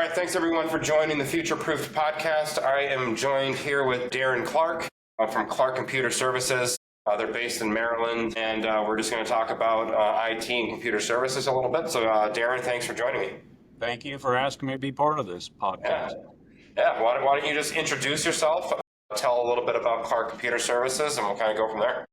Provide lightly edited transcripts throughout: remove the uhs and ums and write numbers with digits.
right, thanks everyone for joining the Future Proofed podcast. I am joined here with Darren Clark from Clark Computer Services. They're based in Maryland, and we're just going to talk about IT and computer services a little bit. So, Darren, thanks for joining me. Thank you for asking me to be part of this podcast. Yeah. Why don't you just introduce yourself, tell a little bit about Clark Computer Services, and we'll kind of go from there.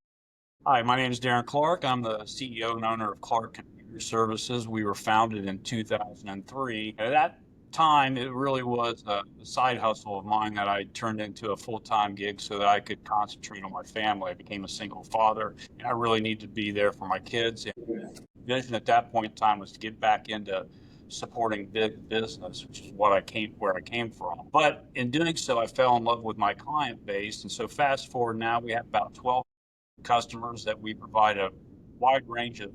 Hi, my name is Darren Clark. I'm the CEO and owner of Clark Computer Services. We were founded in 2003. At that time, it really was a side hustle of mine that I turned into a full-time gig so that I could concentrate on my family. I became a single father, and I really needed to be there for my kids. And the vision at that point in time was to get back into supporting big business, which is where I came from. But in doing so, I fell in love with my client base. And so fast forward now, we have about 12 customers that we provide a wide range of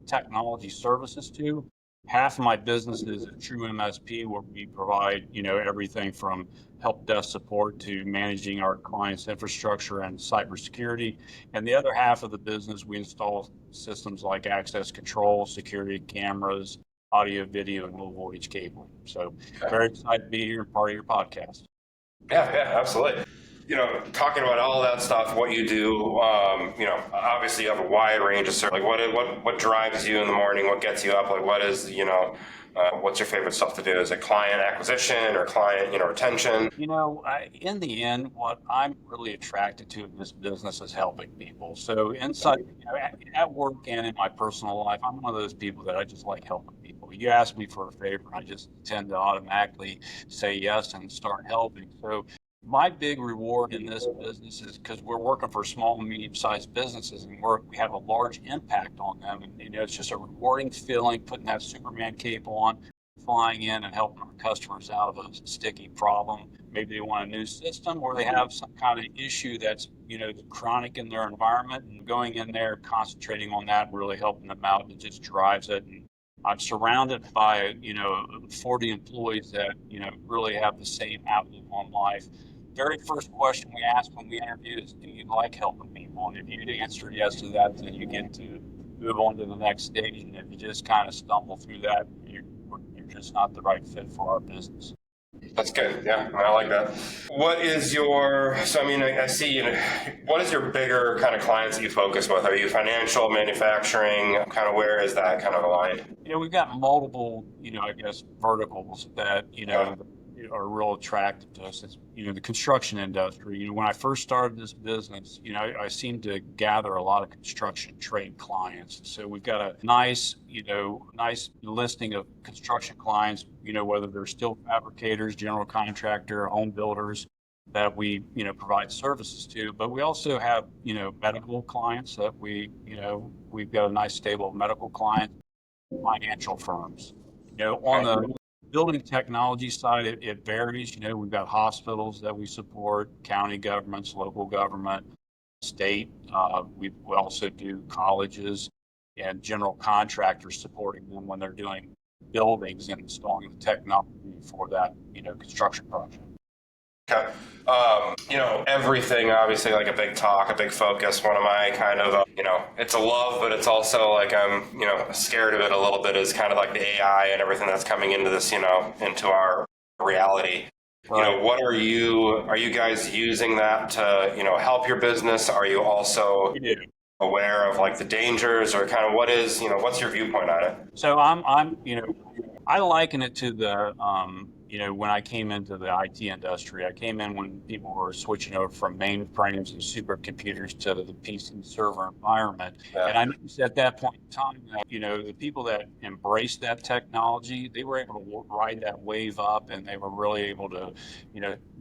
technology services to. Half of my business is a true MSP, where we provide, everything from help desk support to managing our clients' infrastructure and cybersecurity. And the other half of the business, we install systems like access control, security cameras, audio, video, and low voltage cabling. So very excited to be here and part of your podcast. Yeah, absolutely. Talking about all that stuff, what you do, obviously you have a wide range of service. Like what drives you in the morning? What gets you up? Like what is, what's your favorite stuff to do? Is it client acquisition or client, retention? In the end, what I'm really attracted to in this business is helping people. So inside, at work and in my personal life, I'm one of those people that I just like helping people. You ask me for a favor, I just tend to automatically say yes and start helping. So my big reward in this business is because we're working for small and medium-sized businesses, and we have a large impact on them. And it's just a rewarding feeling putting that Superman cape on, flying in and helping our customers out of a sticky problem. Maybe they want a new system, or they have some kind of issue that's chronic in their environment, and going in there, concentrating on that, really helping them out. It just drives it. And I'm surrounded by 40 employees that really have the same outlook on life. Very first question we ask when we interview is, do you like helping people? And if you answer yes to that, then you get to move on to the next stage. And if you just kind of stumble through that, you're just not the right fit for our business. That's good. Yeah, I like that. What is I see, what is your bigger kind of clients that you focus with? Are you financial, manufacturing? Kind of where is that kind of aligned? We've got multiple, verticals that, are real attractive to us. It's, the construction industry. When I first started this business, I seemed to gather a lot of construction trade clients. So we've got a nice listing of construction clients, whether they're steel fabricators, general contractor, home builders that we, provide services to. But we also have, medical clients that we've got a nice stable of medical clients, financial firms. On the building technology side, it varies. We've got hospitals that we support, county governments, local government, state. We also do colleges and general contractors, supporting them when they're doing buildings and installing the technology for that, construction project. Okay. Everything obviously like a big talk, a big focus. One of my kind of, it's a love, but it's also like I'm, scared of it a little bit, is kind of like the AI and everything that's coming into this, into our reality. Right. What are you guys using that to, help your business? Are you also aware of like the dangers, or kind of what's your viewpoint on it? So I liken it to the, when I came into the IT industry. I came in when people were switching over from mainframes and supercomputers to the PC server environment. Yeah. And I noticed at that point in time that, the people that embraced that technology, they were able to ride that wave up, and they were really able to,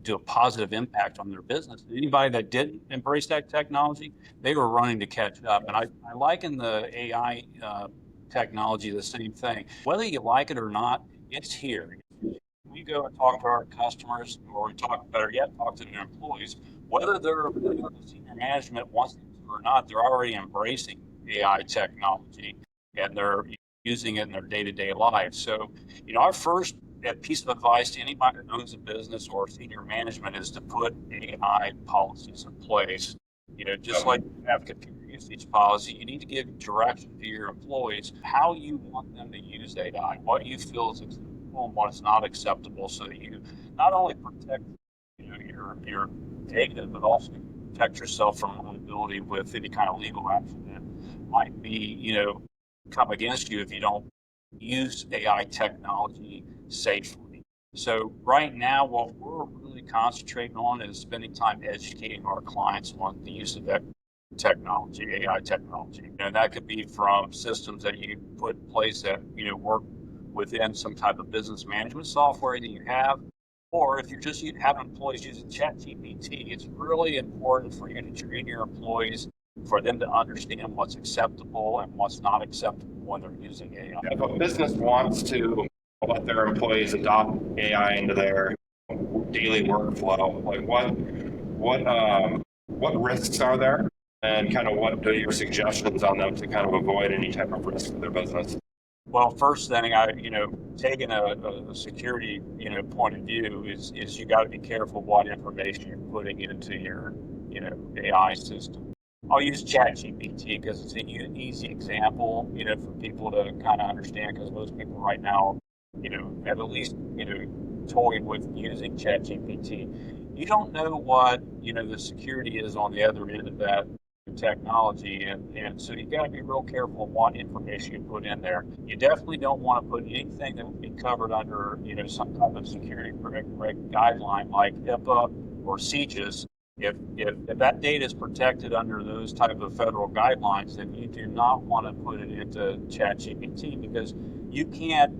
do a positive impact on their business. Anybody that didn't embrace that technology, they were running to catch up. And I liken the AI technology the same thing. Whether you like it or not, it's here. We go and talk to our customers, or we talk to their employees, whether they're senior management wants to or not, they're already embracing AI technology, and they're using it in their day-to-day life. So, our first piece of advice to anybody that owns a business or senior management is to put AI policies in place. Just like you have computer usage policy, you need to give direction to your employees how you want them to use AI, what you feel is acceptable and what's not acceptable, so that you not only protect your data, but also protect yourself from liability with any kind of legal action that might be come against you if you don't use AI technology safely. So right now, what we're really concentrating on is spending time educating our clients on the use of that technology, AI technology. And that could be from systems that you put in place that, work within some type of business management software that you have. Or if you're just having employees using ChatGPT, it's really important for you to train your employees for them to understand what's acceptable and what's not acceptable when they're using AI. If a business wants to let their employees adopt AI into their daily workflow, like what risks are there, and kind of what are your suggestions on them to kind of avoid any type of risk to their business? Well, first thing, taking a security, point of view is you got to be careful what information you're putting into your, AI system. I'll use ChatGPT because it's an easy example, for people to kind of understand, because most people right now, have at least, toyed with using ChatGPT. You don't know what, the security is on the other end of that technology, and so you got to be real careful of what information you put in there. You definitely don't want to put anything that would be covered under some type of security guideline like HIPAA or CJIS. If that data is protected under those type of federal guidelines, then you do not want to put it into ChatGPT, because you can't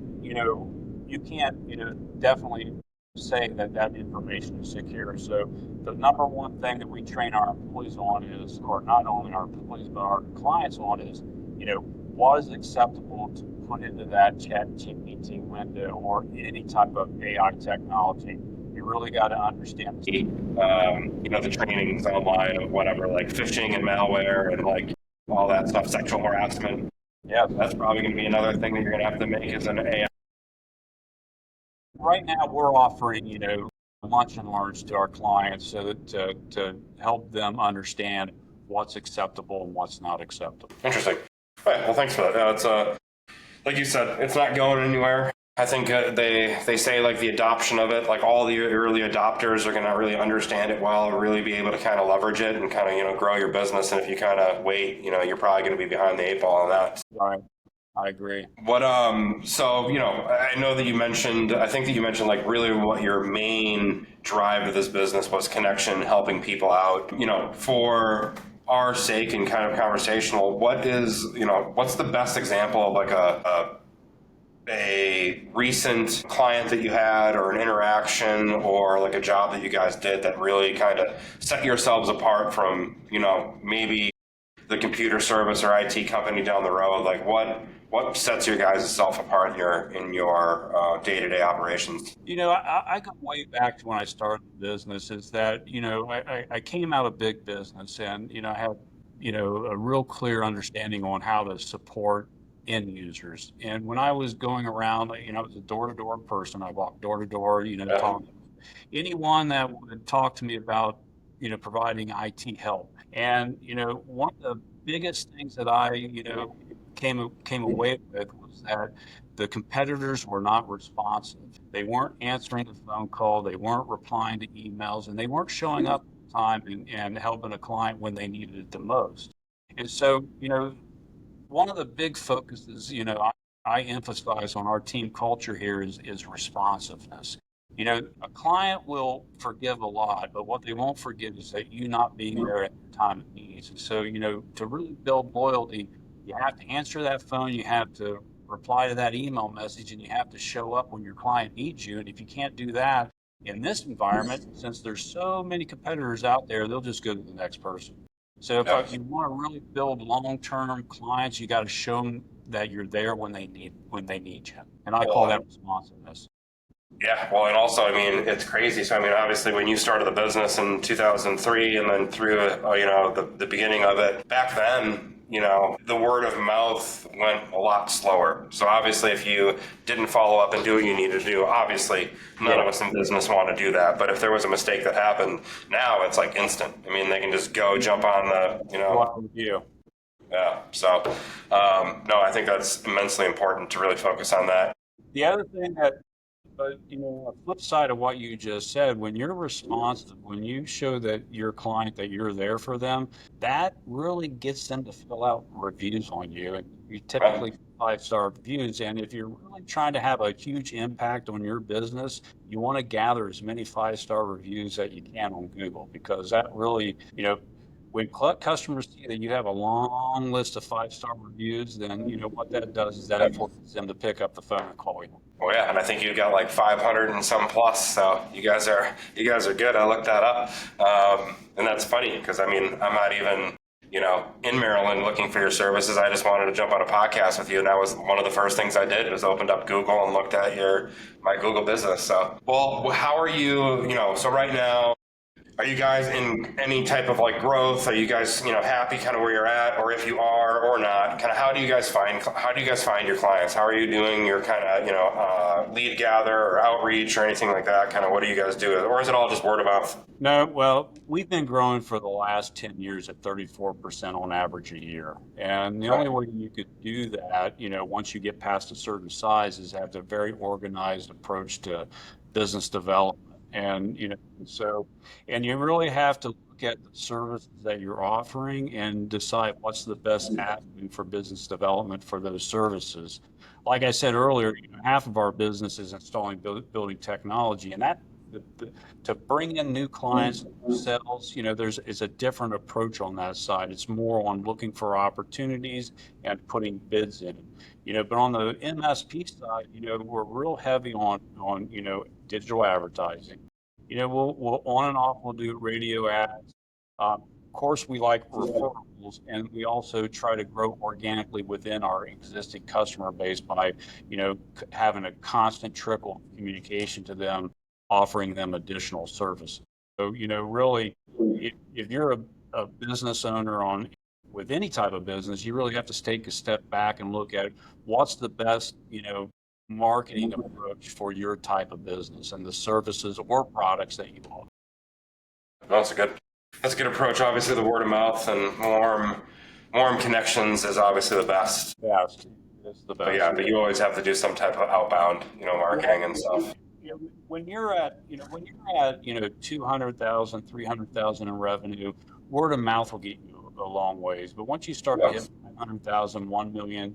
definitely say that information is secure. So the number one thing that we train our employees on is, or not only our employees, but our clients on is, what is acceptable to put into that ChatGPT window or any type of AI technology. You really got to understand the trainings online of whatever, like phishing and malware and like all that stuff, sexual harassment. Yeah, that's probably going to be another thing that you're going to have to make as an AI. Right now, we're offering, lunch and learns to our clients so that to help them understand what's acceptable and what's not acceptable. Interesting. All right. Well, thanks for that. It's like you said, it's not going anywhere. I think they say like the adoption of it, like all the early adopters are going to really understand it well, or really be able to kind of leverage it and kind of grow your business. And if you kind of wait, you're probably going to be behind the eight ball on that. Right. I agree. What so I know that you mentioned, I think that you mentioned like really what your main drive to this business was connection, helping people out. For our sake and kind of conversational, what's the best example of like a recent client that you had, or an interaction, or like a job that you guys did that really kind of set yourselves apart from maybe the computer service or IT company down the road? Like what sets your guys' self apart in your day-to-day operations? I go way back to when I started the business, is that, I came out of big business, and, I had, a real clear understanding on how to support end users. And when I was going around, I was a door-to-door person. I walked door to door, talking to anyone that would talk to me about, providing IT help. And, one of the biggest things that I, came away with was that the competitors were not responsive. They weren't answering the phone call. They weren't replying to emails, and they weren't showing up on time and helping a client when they needed it the most. And so, one of the big focuses, I emphasize on our team culture here is responsiveness. A client will forgive a lot, but what they won't forgive is that you not being there at the time it needs. And so, to really build loyalty, you have to answer that phone, you have to reply to that email message, and you have to show up when your client needs you. And if you can't do that in this environment, since there's so many competitors out there, they'll just go to the next person. So if you want to really build long-term clients, you got to show them that you're there when they need you. And I call that responsiveness. Yeah, well, and also, it's crazy. So, obviously, when you started the business in 2003, and then through, the beginning of it, back then, the word of mouth went a lot slower. So, obviously, if you didn't follow up and do what you needed to do, obviously, none of us in business want to do that. But if there was a mistake that happened, now it's like instant. They can just go jump on you. Yeah. So, no, I think that's immensely important to really focus on that. The other thing that But, a flip side of what you just said, when you're responsive, when you show that your client that you're there for them, that really gets them to fill out reviews on you. And you Right. typically 5-star reviews. And if you're really trying to have a huge impact on your business, you want to gather as many 5-star reviews that you can on Google, because that really, when customers see that you have a long list of 5-star reviews, then what that does is that forces them to pick up the phone and call you. Well, yeah, and I think you got like 500 and some plus. So you guys are good. I looked that up, and that's funny because I mean I'm not even in Maryland looking for your services. I just wanted to jump on a podcast with you, and that was one of the first things I did was opened up Google and looked at my Google business. So, well, how are you? So right now, are you guys in any type of like growth? Are you guys, happy kind of where you're at, or if you are or not, kind of how do you guys find your clients? How are you doing your kind of, lead gather or outreach or anything like that? Kind of what do you guys do? Or is it all just word of mouth? No, well, we've been growing for the last 10 years at 34% on average a year. And the only Okay. way you could do that, once you get past a certain size, is have a very organized approach to business development. And, so, and you really have to look at the services that you're offering and decide what's the best avenue for business development for those services. Like I said earlier, half of our business is installing building technology, and that to bring in new clients, new sales, is a different approach on that side. It's more on looking for opportunities and putting bids in. But on the MSP side, we're real heavy on digital advertising. We'll on and off, we'll do radio ads. Of course, we like referrals, and we also try to grow organically within our existing customer base by, having a constant trickle of communication to them, offering them additional services. So, really, if you're a business owner with any type of business, you really have to take a step back and look at what's the best, marketing approach for your type of business and the services or products that you offer. No, that's a good approach. Obviously, the word of mouth and warm connections is obviously the best. Yes, it's the But best. yeah, but you always have to do some type of outbound, marketing and stuff. When you're at, 200,000, 300,000 in revenue, word of mouth will get you a long ways. But once you start to Yeah. hit 500,000, $1 million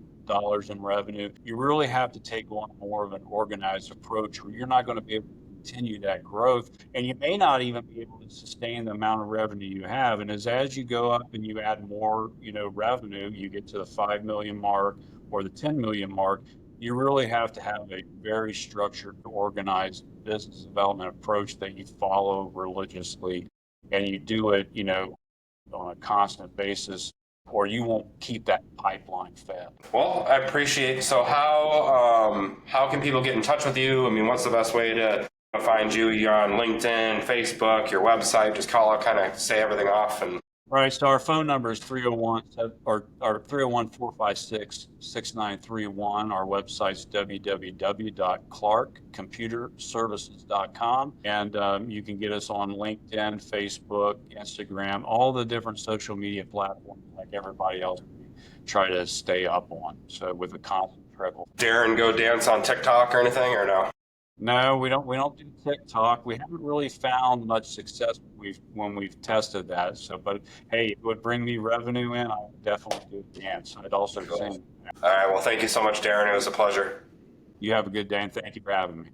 in revenue, you really have to take on more of an organized approach, or you're not going to be able to continue that growth. And you may not even be able to sustain the amount of revenue you have. And as you go up and you add more, revenue, you get to the 5 million mark or the 10 million mark, you really have to have a very structured, organized business development approach that you follow religiously, and you do it, on a constant basis, or you won't keep that pipeline fed. Well, I appreciate. So how can people get in touch with you? I mean, what's the best way to find you? You're on LinkedIn, Facebook, your website. Just call out, kind of say everything off, and Right. So our phone number is 301 or 301-456-6931. Our website's www.clarkcomputerservices.com. And you can get us on LinkedIn, Facebook, Instagram, all the different social media platforms like everybody else we try to stay up on. So with a constant trickle. Darren, go dance on TikTok or anything, or no? No, we don't do TikTok. We haven't really found much success when we've tested that. So, but hey, it would bring me revenue in, I would definitely do it again. So I'd also Cool. sing. All right. Well, thank you so much, Darren. It was a pleasure. You have a good day, and thank you for having me.